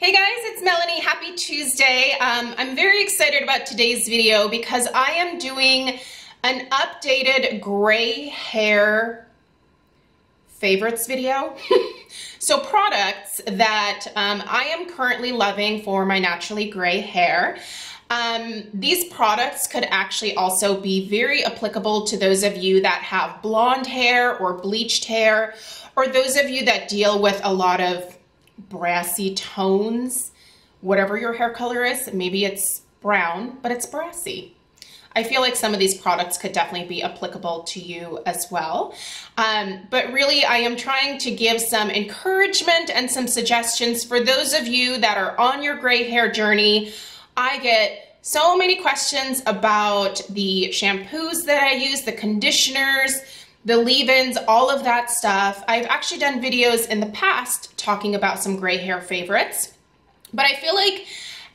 Hey guys, it's Melanie. Happy Tuesday. I'm very excited about today's video because I am doing an updated gray hair favorites video. So products that I am currently loving for my naturally gray hair. These products could actually also be very applicable to those of you that have blonde hair or bleached hair, or those of you that deal with a lot of brassy tones, whatever your hair color is. Maybe it's brown, but it's brassy. I feel like some of these products could definitely be applicable to you as well. But really, I am trying to give some encouragement and some suggestions for those of you that are on your gray hair journey. I get so many questions about the shampoos that I use, the conditioners, the leave-ins, all of that stuff. I've actually done videos in the past talking about some gray hair favorites, but I feel like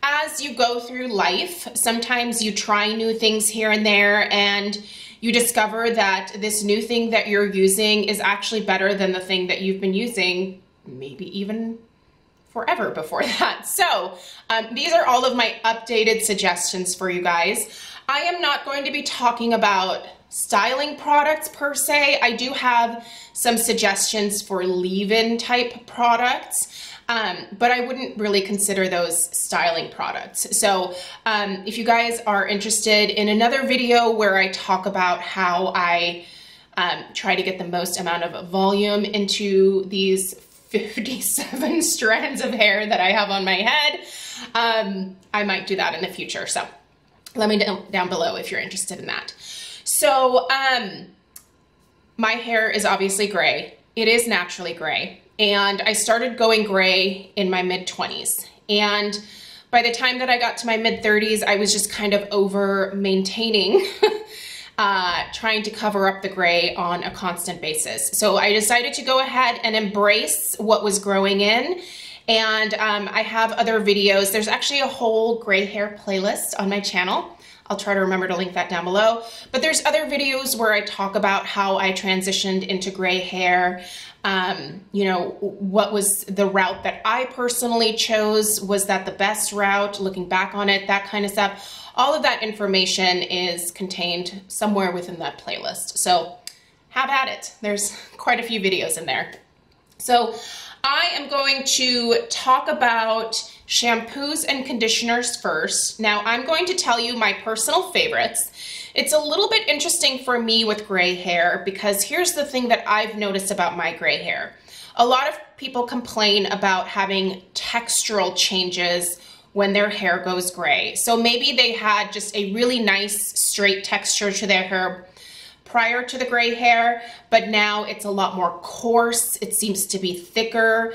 as you go through life, sometimes you try new things here and there and you discover that this new thing that you're using is actually better than the thing that you've been using maybe even forever before that. So these are all of my updated suggestions for you guys. I am not going to be talking about styling products per se. I do have some suggestions for leave-in type products, but I wouldn't really consider those styling products. So if you guys are interested in another video where I talk about how I try to get the most amount of volume into these 57 strands of hair that I have on my head, I might do that in the future. So let me know down below if you're interested in that. So my hair is obviously gray. It is naturally gray. And I started going gray in my mid-20s. And by the time that I got to my mid-30s, I was just kind of over maintaining, trying to cover up the gray on a constant basis. So I decided to go ahead and embrace what was growing in. And I have other videos. There's actually a whole gray hair playlist on my channel. I'll try to remember to link that down below. But there's other videos where I talk about how I transitioned into gray hair. You know, what was the route that I personally chose? Was that the best route? Looking back on it, that kind of stuff. All of that information is contained somewhere within that playlist. So have at it. There's quite a few videos in there. So I am going to talk about shampoos and conditioners first. Now I'm going to tell you my personal favorites. It's a little bit interesting for me with gray hair because here's the thing that I've noticed about my gray hair. A lot of people complain about having textural changes when their hair goes gray. So maybe they had just a really nice straight texture to their hair prior to the gray hair, but now it's a lot more coarse. It seems to be thicker.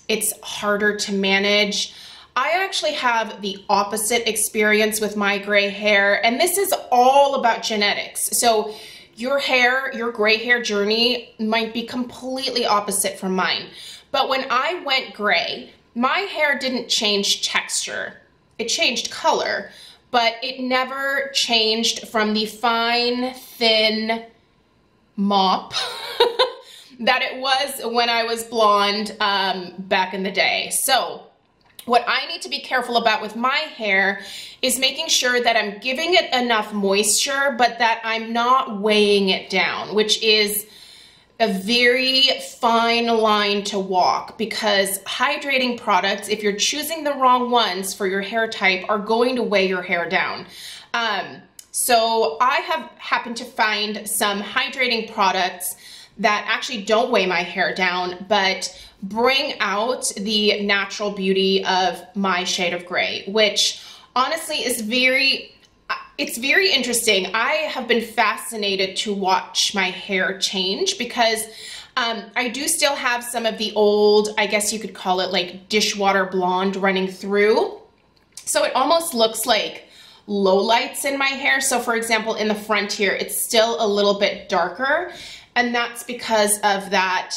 It's harder to manage. I actually have the opposite experience with my gray hair, and this is all about genetics. So your hair, your gray hair journey might be completely opposite from mine. But when I went gray, my hair didn't change texture. It changed color, but it never changed from the fine, thin mop that it was when I was blonde back in the day. So what I need to be careful about with my hair is making sure that I'm giving it enough moisture, but that I'm not weighing it down, which is a very fine line to walk, because hydrating products, if you're choosing the wrong ones for your hair type, are going to weigh your hair down. So I have happened to find some hydrating products that actually don't weigh my hair down, but bring out the natural beauty of my shade of gray, which honestly is it's very interesting. I have been fascinated to watch my hair change because I do still have some of the old, I guess you could call it like dishwater blonde running through. So it almost looks like lowlights in my hair. So for example, in the front here, it's still a little bit darker, and that's because of that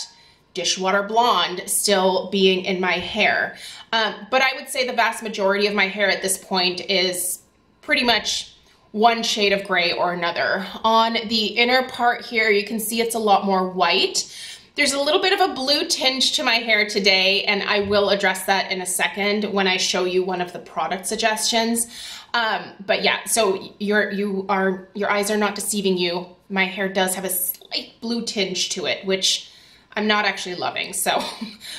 dishwater blonde still being in my hair. But I would say the vast majority of my hair at this point is pretty much one shade of gray or another. On the inner part here, you can see it's a lot more white. There's a little bit of a blue tinge to my hair today, and I will address that in a second when I show you one of the product suggestions. But yeah, so your eyes are not deceiving you. My hair does have a slight blue tinge to it, which I'm not actually loving. So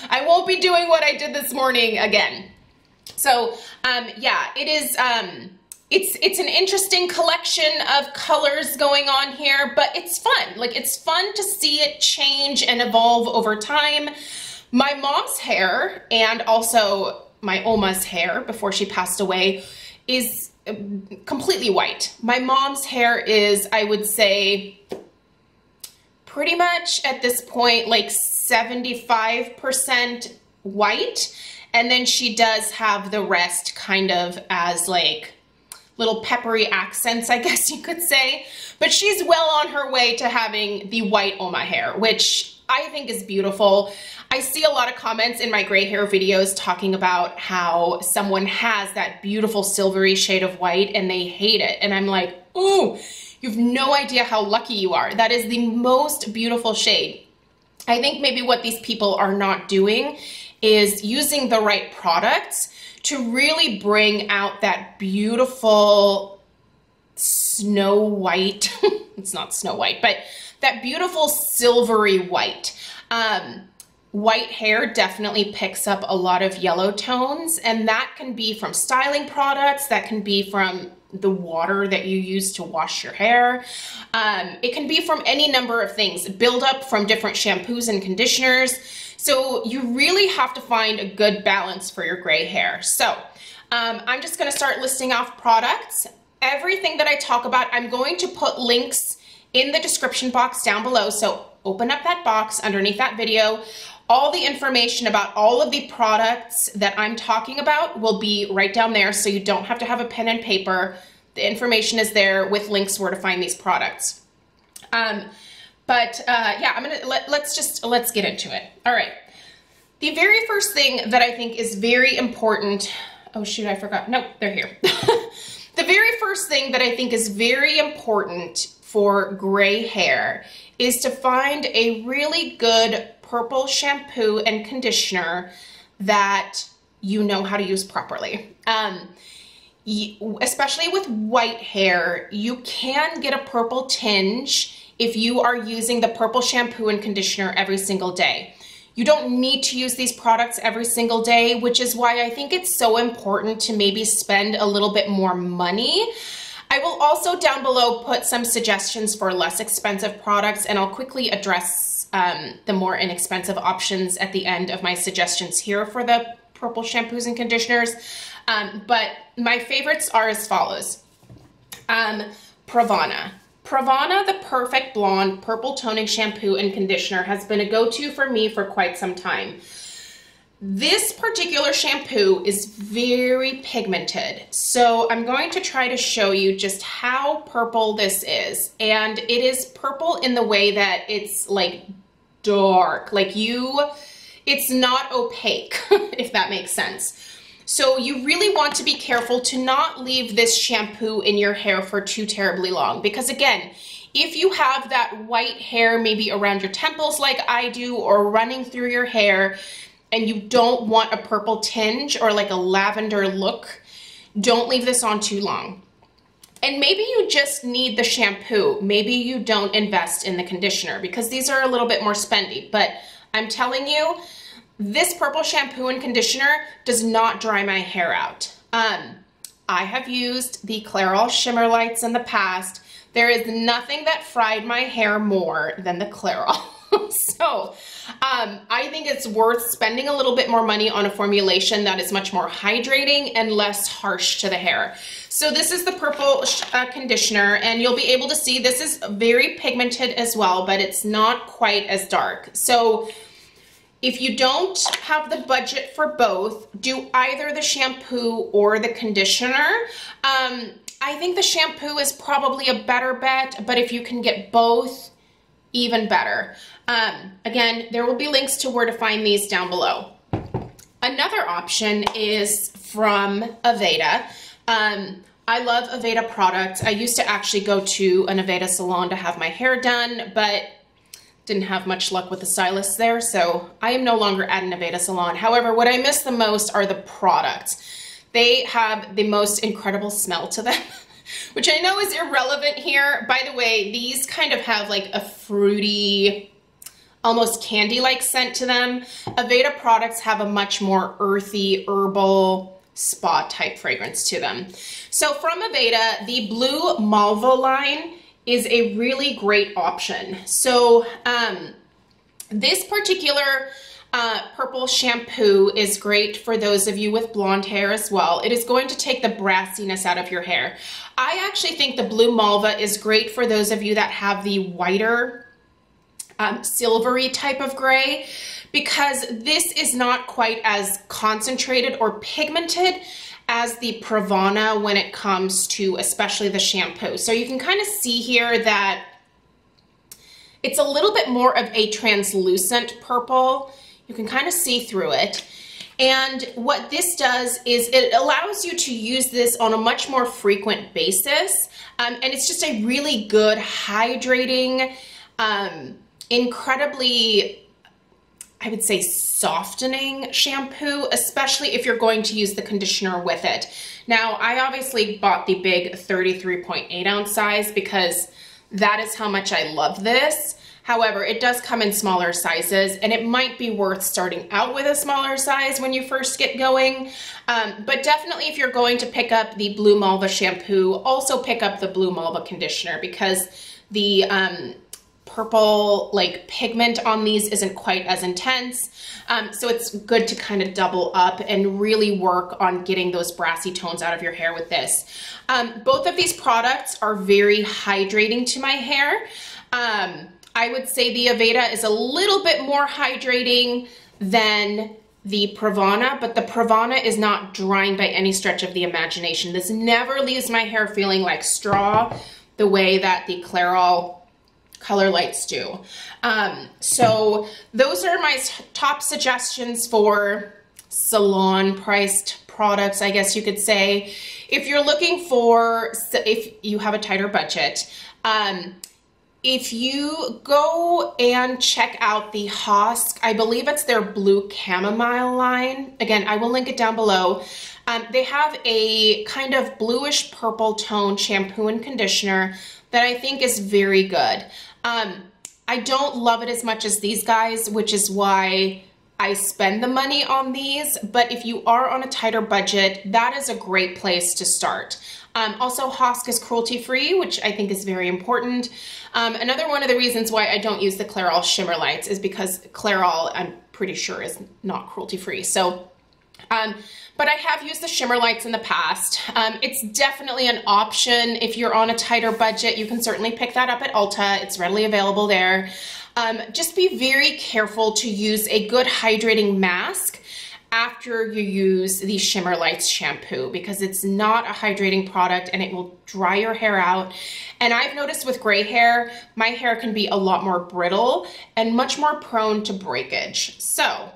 I won't be doing what I did this morning again. So yeah, it is, it's an interesting collection of colors going on here, but it's fun. Like, it's fun to see it change and evolve over time. My mom's hair, and also my Oma's hair before she passed away, is completely white. My mom's hair is, I would say, pretty much at this point, like 75% white. And then she does have the rest kind of as like little peppery accents, I guess you could say. But she's well on her way to having the white Oma hair, which I think is beautiful. I see a lot of comments in my gray hair videos talking about how someone has that beautiful silvery shade of white and they hate it. And I'm like, ooh, you've no idea how lucky you are. That is the most beautiful shade. I think maybe what these people are not doing is using the right products to really bring out that beautiful snow white. It's not snow white, but that beautiful silvery white. White hair definitely picks up a lot of yellow tones, and that can be from styling products, that can be from the water that you use to wash your hair. It can be from any number of things, build up from different shampoos and conditioners. So you really have to find a good balance for your gray hair. So I'm just gonna start listing off products. Everything that I talk about, I'm going to put links in the description box down below. So open up that box underneath that video. All the information about all of the products that I'm talking about will be right down there, so you don't have to have a pen and paper. The information is there with links where to find these products. Yeah, let's get into it. All right. The very first thing that I think is very important, oh shoot, I forgot. Nope, they're here. The very first thing that I think is very important for gray hair is to find a really good purple shampoo and conditioner that you know how to use properly. Especially with white hair, you can get a purple tinge if you are using the purple shampoo and conditioner every single day. You don't need to use these products every single day, which is why I think it's so important to maybe spend a little bit more money. I will also down below put some suggestions for less expensive products, and I'll quickly address the more inexpensive options at the end of my suggestions here for the purple shampoos and conditioners. But my favorites are as follows. Pravana. Pravana, the Perfect Blonde Purple Toning Shampoo and Conditioner, has been a go-to for me for quite some time. This particular shampoo is very pigmented, so I'm going to try to show you just how purple this is. And it is purple in the way that it's like dark, like it's not opaque, if that makes sense. So you really want to be careful to not leave this shampoo in your hair for too terribly long, because again, if you have that white hair maybe around your temples like I do, or running through your hair, and you don't want a purple tinge or like a lavender look, don't leave this on too long. And maybe you just need the shampoo. Maybe you don't invest in the conditioner, because these are a little bit more spendy. But I'm telling you, this purple shampoo and conditioner does not dry my hair out. I have used the Clairol Shimmer Lights in the past. There is nothing that fried my hair more than the Clairol. So I think it's worth spending a little bit more money on a formulation that is much more hydrating and less harsh to the hair. So this is the purple conditioner, and you'll be able to see this is very pigmented as well, but it's not quite as dark. So if you don't have the budget for both, do either the shampoo or the conditioner. I think the shampoo is probably a better bet, but if you can get both, even better. Again, there will be links to where to find these down below. Another option is from Aveda. I love Aveda products. I used to actually go to an Aveda salon to have my hair done, but didn't have much luck with the stylist there, so I am no longer at an Aveda salon. However, what I miss the most are the products. They have the most incredible smell to them, which I know is irrelevant here. By the way, these kind of have like a fruity, almost candy-like scent to them. Aveda products have a much more earthy, herbal, spa type fragrance to them. So from Aveda, the Blue Malva line is a really great option. So this particular purple shampoo is great for those of you with blonde hair as well. It is going to take the brassiness out of your hair. I actually think the Blue Malva is great for those of you that have the whiter, silvery type of gray, because this is not quite as concentrated or pigmented as the Pravana when it comes to especially the shampoo. So you can kind of see here that it's a little bit more of a translucent purple. You can kind of see through it. And what this does is it allows you to use this on a much more frequent basis. And it's just a really good hydrating, incredibly, I would say, softening shampoo, especially if you're going to use the conditioner with it. Now, I obviously bought the big 33.8 ounce size because that is how much I love this. However, it does come in smaller sizes, and it might be worth starting out with a smaller size when you first get going. But definitely if you're going to pick up the Blue Malva shampoo, also pick up the Blue Malva conditioner, because the purple like pigment on these isn't quite as intense. So it's good to kind of double up and really work on getting those brassy tones out of your hair with this. Both of these products are very hydrating to my hair. I would say the Aveda is a little bit more hydrating than the Pravana, but the Pravana is not drying by any stretch of the imagination. This never leaves my hair feeling like straw the way that the Clairol Color Lights do. So those are my top suggestions for salon priced products, I guess you could say. If you're looking for, if you have a tighter budget, if you go and check out the Hosk, I believe it's their Blue Chamomile line. Again, I will link it down below. They have a kind of bluish purple tone shampoo and conditioner that I think is very good. I don't love it as much as these guys, which is why I spend the money on these. But if you are on a tighter budget, that is a great place to start. Also, Hosk is cruelty-free, which I think is very important. Another one of the reasons why I don't use the Clairol Shimmer Lights is because Clairol, I'm pretty sure, is not cruelty-free. So, but I have used the Shimmer Lights in the past. It's definitely an option. If you're on a tighter budget, you can certainly pick that up at Ulta. It's readily available there. Just be very careful to use a good hydrating mask after you use the Shimmer Lights shampoo, because it's not a hydrating product and it will dry your hair out. And I've noticed with gray hair, my hair can be a lot more brittle and much more prone to breakage. So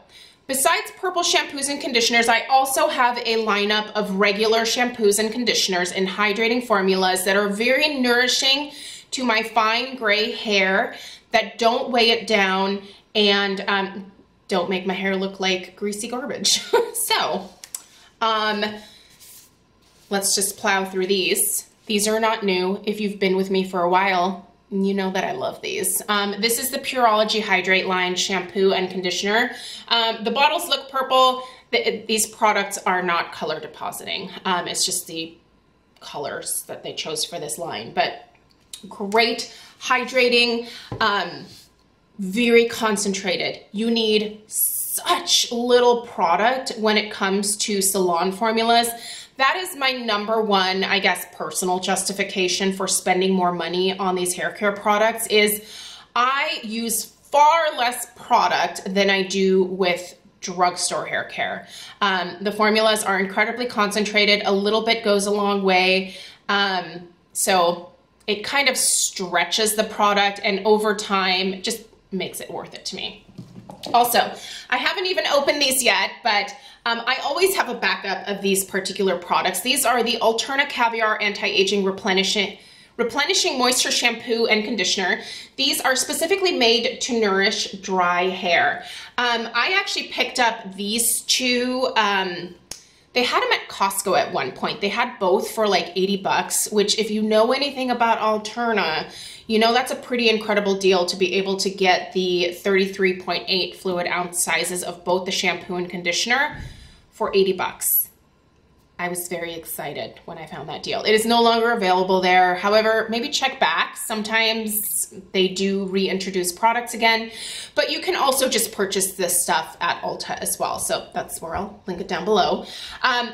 besides purple shampoos and conditioners, I also have a lineup of regular shampoos and conditioners and hydrating formulas that are very nourishing to my fine gray hair, that don't weigh it down and don't make my hair look like greasy garbage. So, let's just plow through these. These are not new. If you've been with me for a while, you know that I love these. This is the Pureology Hydrate line shampoo and conditioner. The bottles look purple. These products are not color depositing. It's just the colors that they chose for this line, but great hydrating, very concentrated. You need such little product when it comes to salon formulas. That is my number one, I guess, personal justification for spending more money on these hair care products is I use far less product than I do with drugstore hair care. The formulas are incredibly concentrated. A little bit goes a long way. So it kind of stretches the product, and over time just makes it worth it to me. Also, I haven't even opened these yet, but I always have a backup of these particular products. These are the Alterna Caviar Anti-Aging Replenishing Replenishing Moisture Shampoo and Conditioner. These are specifically made to nourish dry hair. I actually picked up these two. They had them at Costco at one point. They had both for like 80 bucks, which if you know anything about Alterna, you know that's a pretty incredible deal to be able to get the 33.8 fluid ounce sizes of both the shampoo and conditioner for 80 bucks. I was very excited when I found that deal. It is no longer available there. However, maybe check back. Sometimes they do reintroduce products again, but you can also just purchase this stuff at Ulta as well. So that's where I'll link it down below.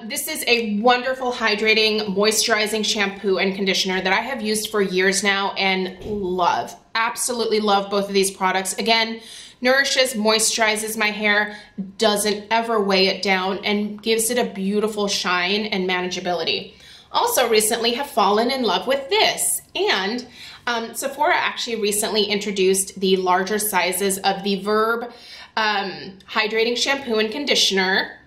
This is a wonderful hydrating, moisturizing shampoo and conditioner that I have used for years now and love. Absolutely love both of these products. Again, nourishes, moisturizes my hair, doesn't ever weigh it down, and gives it a beautiful shine and manageability. Also recently have fallen in love with this, and Sephora actually recently introduced the larger sizes of the Verb Hydrating Shampoo and Conditioner.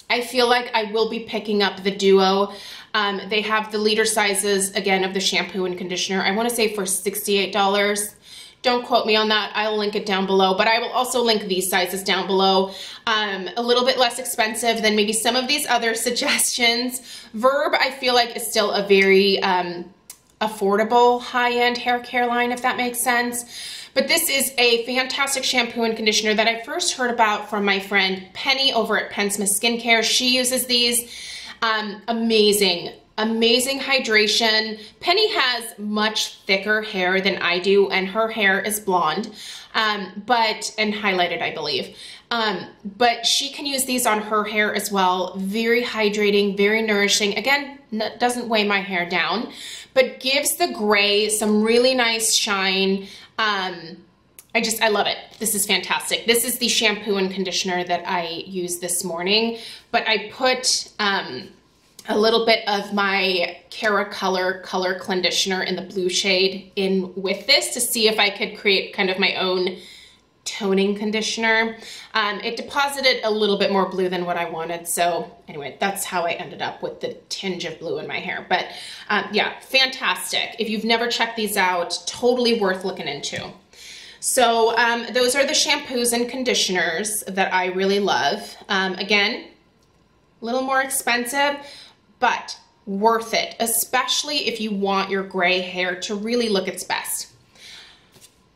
I feel like I will be picking up the Duo. They have the liter sizes, again, of the shampoo and conditioner. I want to say for $68. Don't quote me on that. I'll link it down below, but I will also link these sizes down below. A little bit less expensive than maybe some of these other suggestions. Verb, I feel like, is still a very affordable high-end hair care line, if that makes sense. But this is a fantastic shampoo and conditioner that I first heard about from my friend Penny over at Penn Smith Skincare. She uses these. Amazing. Amazing hydration. Penny has much thicker hair than I do, and her hair is blonde, and highlighted, I believe. But she can use these on her hair as well. Very hydrating, very nourishing. Again, doesn't weigh my hair down, but gives the gray some really nice shine. I love it. This is fantastic. This is the shampoo and conditioner that I used this morning, but I put a little bit of my Cara color conditioner in the blue shade in with this to see if I could create kind of my own toning conditioner. It deposited a little bit more blue than what I wanted. So anyway, that's how I ended up with the tinge of blue in my hair. But yeah, fantastic. If you've never checked these out, totally worth looking into. So those are the shampoos and conditioners that I really love. Again, a little more expensive, but worth it, especially if you want your gray hair to really look its best.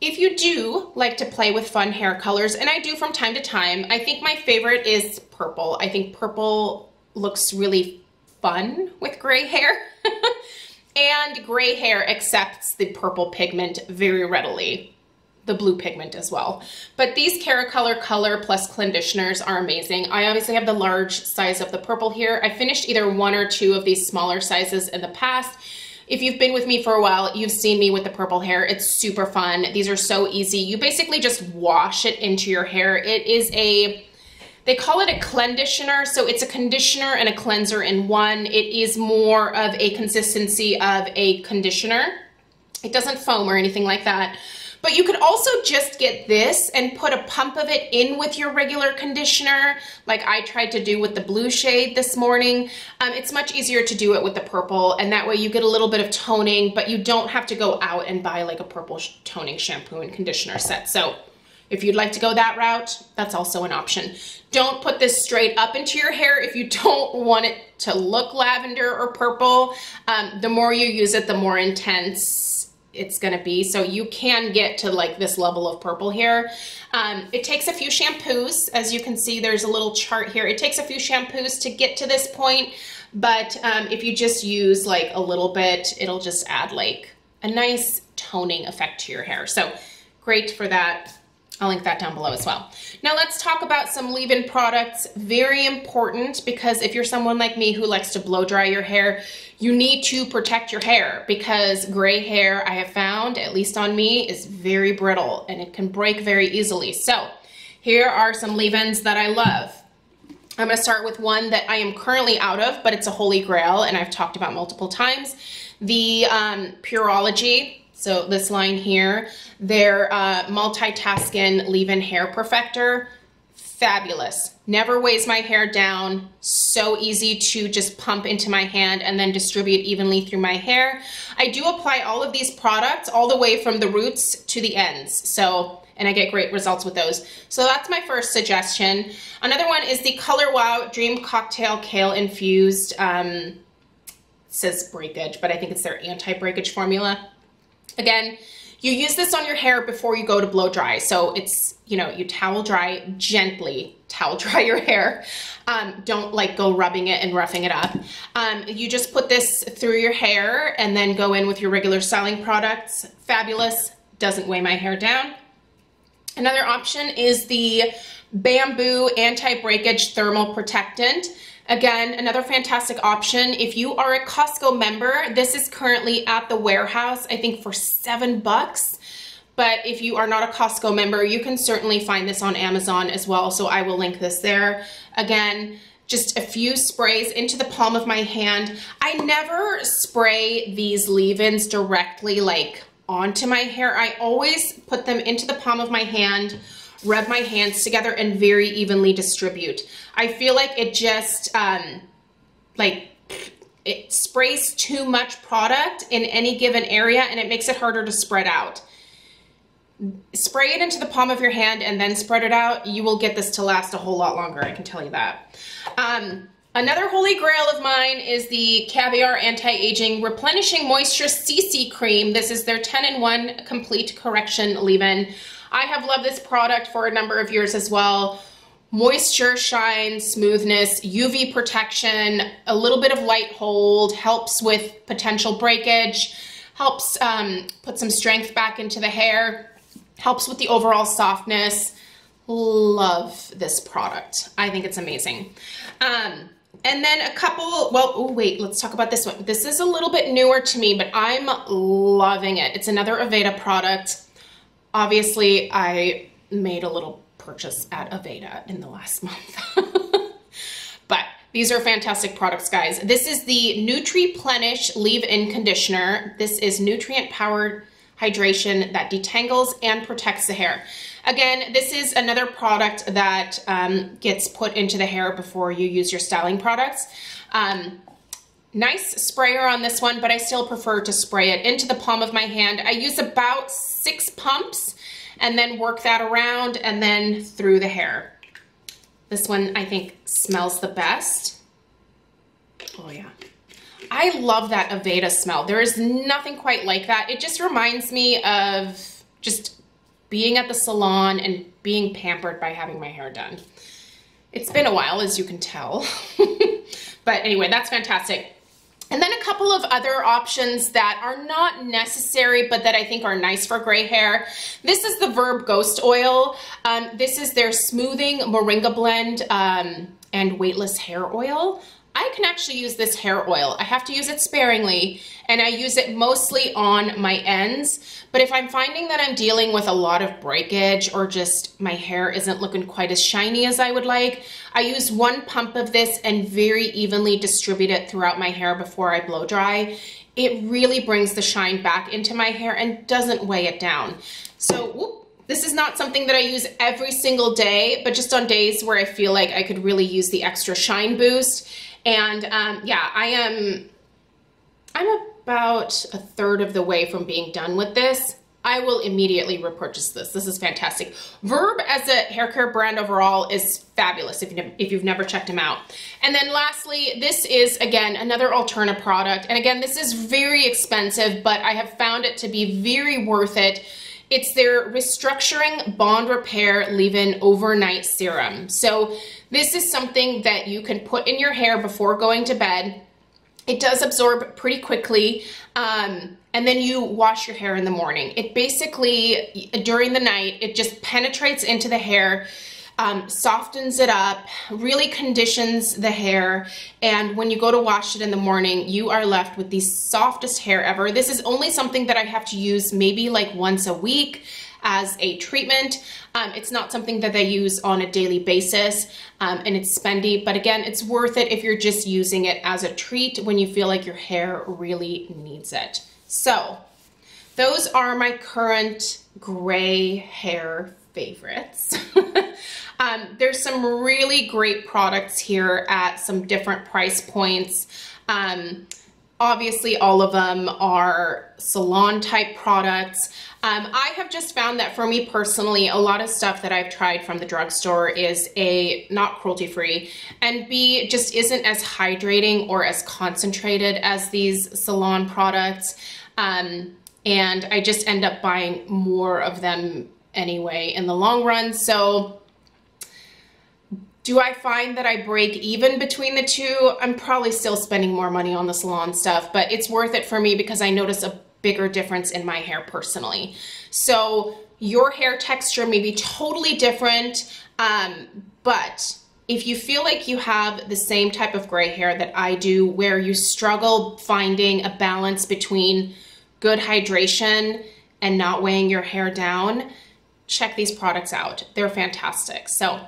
If you do like to play with fun hair colors, and I do from time to time, I think my favorite is purple. I think purple looks really fun with gray hair. And gray hair accepts the purple pigment very readily. The blue pigment as well. But these Cara color plus conditioners are amazing. I obviously have the large size of the purple here. I finished either one or two of these smaller sizes in the past. If you've been with me for a while, you've seen me with the purple hair. It's super fun. These are so easy. You basically just wash it into your hair. It is they call it a conditioner, so it's a conditioner and a cleanser in one. It is more of a consistency of a conditioner. It doesn't foam or anything like that. But you could also just get this and put a pump of it in with your regular conditioner, like I tried to do with the blue shade this morning. It's much easier to do it with the purple, and that way you get a little bit of toning, but you don't have to go out and buy like a purple toning shampoo and conditioner set. So if you'd like to go that route, that's also an option. Don't put this straight up into your hair if you don't want it to look lavender or purple. The more you use it, the more intense it's gonna be. So you can get to like this level of purple here. It takes a few shampoos. As you can see, there's a little chart here. It takes a few shampoos to get to this point, but if you just use like a little bit, it'll just add like a nice toning effect to your hair. So great for that. I'll link that down below as well. Now let's talk about some leave-in products. Very important, because if you're someone like me who likes to blow dry your hair, you need to protect your hair, because gray hair, I have found, at least on me, is very brittle and it can break very easily. So here are some leave-ins that I love. I'm gonna start with one that I am currently out of, but it's a holy grail and I've talked about multiple times. The Ology. So this line here, their multitasking leave-in hair perfector, fabulous. Never weighs my hair down. So easy to just pump into my hand and then distribute evenly through my hair. I do apply all of these products all the way from the roots to the ends. So, and I get great results with those. So that's my first suggestion. Another one is the Color Wow Dream Cocktail Kale Infused, it says Breakage, but I think it's their anti-breakage formula. Again, you use this on your hair before you go to blow dry. So it's, you know, you towel dry, gently towel dry your hair. Don't like go rubbing it and roughing it up. You just put this through your hair and then go in with your regular styling products. Fabulous, doesn't weigh my hair down. Another option is the Bamboo Anti-Breakage Thermal Protectant. Again, another fantastic option. If you are a Costco member, this is currently at the warehouse, I think for $7. But if you are not a Costco member, you can certainly find this on Amazon as well. So I will link this there. Again, just a few sprays into the palm of my hand. I never spray these leave-ins directly like onto my hair. I always put them into the palm of my hand, rub my hands together and very evenly distribute. I feel like it just, it sprays too much product in any given area and it makes it harder to spread out. Spray it into the palm of your hand and then spread it out. You will get this to last a whole lot longer, I can tell you that. Another holy grail of mine is the Caviar Anti-Aging Replenishing Moisture CC Cream. This is their 10-in-1 Complete Correction Leave-In. I have loved this product for a number of years as well. Moisture, shine, smoothness, UV protection, a little bit of light hold, helps with potential breakage, helps put some strength back into the hair, helps with the overall softness. Love this product. I think it's amazing. And then a couple, well, oh wait, let's talk about this one. This is a little bit newer to me, but I'm loving it. It's another Aveda product. Obviously, I made a little purchase at Aveda in the last month. But these are fantastic products, guys. This is the NutriPlenish Leave-In Conditioner. This is nutrient-powered hydration that detangles and protects the hair. Again, this is another product that gets put into the hair before you use your styling products. Nice sprayer on this one, but I still prefer to spray it into the palm of my hand. I use about 6 pumps and then work that around and then through the hair. This one I think smells the best. Oh yeah. I love that Aveda smell. There is nothing quite like that. It just reminds me of just being at the salon and being pampered by having my hair done. It's been a while, as you can tell. But anyway, that's fantastic. And then a couple of other options that are not necessary, but that I think are nice for gray hair. This is the Verb Ghost Oil. This is their Smoothing Moringa Blend and Weightless Hair Oil. I can actually use this hair oil. I have to use it sparingly, and I use it mostly on my ends. But if I'm finding that I'm dealing with a lot of breakage or just my hair isn't looking quite as shiny as I would like, I use 1 pump of this and very evenly distribute it throughout my hair before I blow dry. It really brings the shine back into my hair and doesn't weigh it down. So, this is not something that I use every single day, but just on days where I feel like I could really use the extra shine boost. And yeah, I'm about 1/3 of the way from being done with this. I will immediately repurchase this. This is fantastic. Verb as a hair care brand overall is fabulous if you've never checked them out. And then lastly, this is again another Alterna product. And again, this is very expensive, but I have found it to be very worth it. It's their Restructuring Bond Repair Leave-In Overnight Serum. So this is something that you can put in your hair before going to bed. It does absorb pretty quickly, and then you wash your hair in the morning. It basically, during the night, it just penetrates into the hair, softens it up, really conditions the hair, and when you go to wash it in the morning, you are left with the softest hair ever. This is only something that I have to use maybe like once a week as a treatment. It's not something that I use on a daily basis, and it's spendy, but again, it's worth it if you're just using it as a treat when you feel like your hair really needs it. So, those are my current gray hair favorites. There's some really great products here at some different price points. Obviously, all of them are salon type products. I have just found that for me personally, a lot of stuff that I've tried from the drugstore is A, not cruelty free, and B, just isn't as hydrating or as concentrated as these salon products. And I just end up buying more of them anyway in the long run. So do I find that I break even between the two? I'm probably still spending more money on the salon stuff, but it's worth it for me because I notice a bigger difference in my hair personally. So your hair texture may be totally different, but if you feel like you have the same type of gray hair that I do, where you struggle finding a balance between good hydration and not weighing your hair down, check these products out. They're fantastic. So,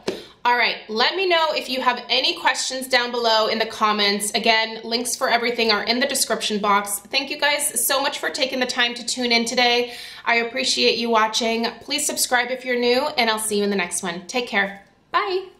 all right, let me know if you have any questions down below in the comments. Again, links for everything are in the description box. Thank you guys so much for taking the time to tune in today. I appreciate you watching. Please subscribe if you're new, and I'll see you in the next one. Take care. Bye.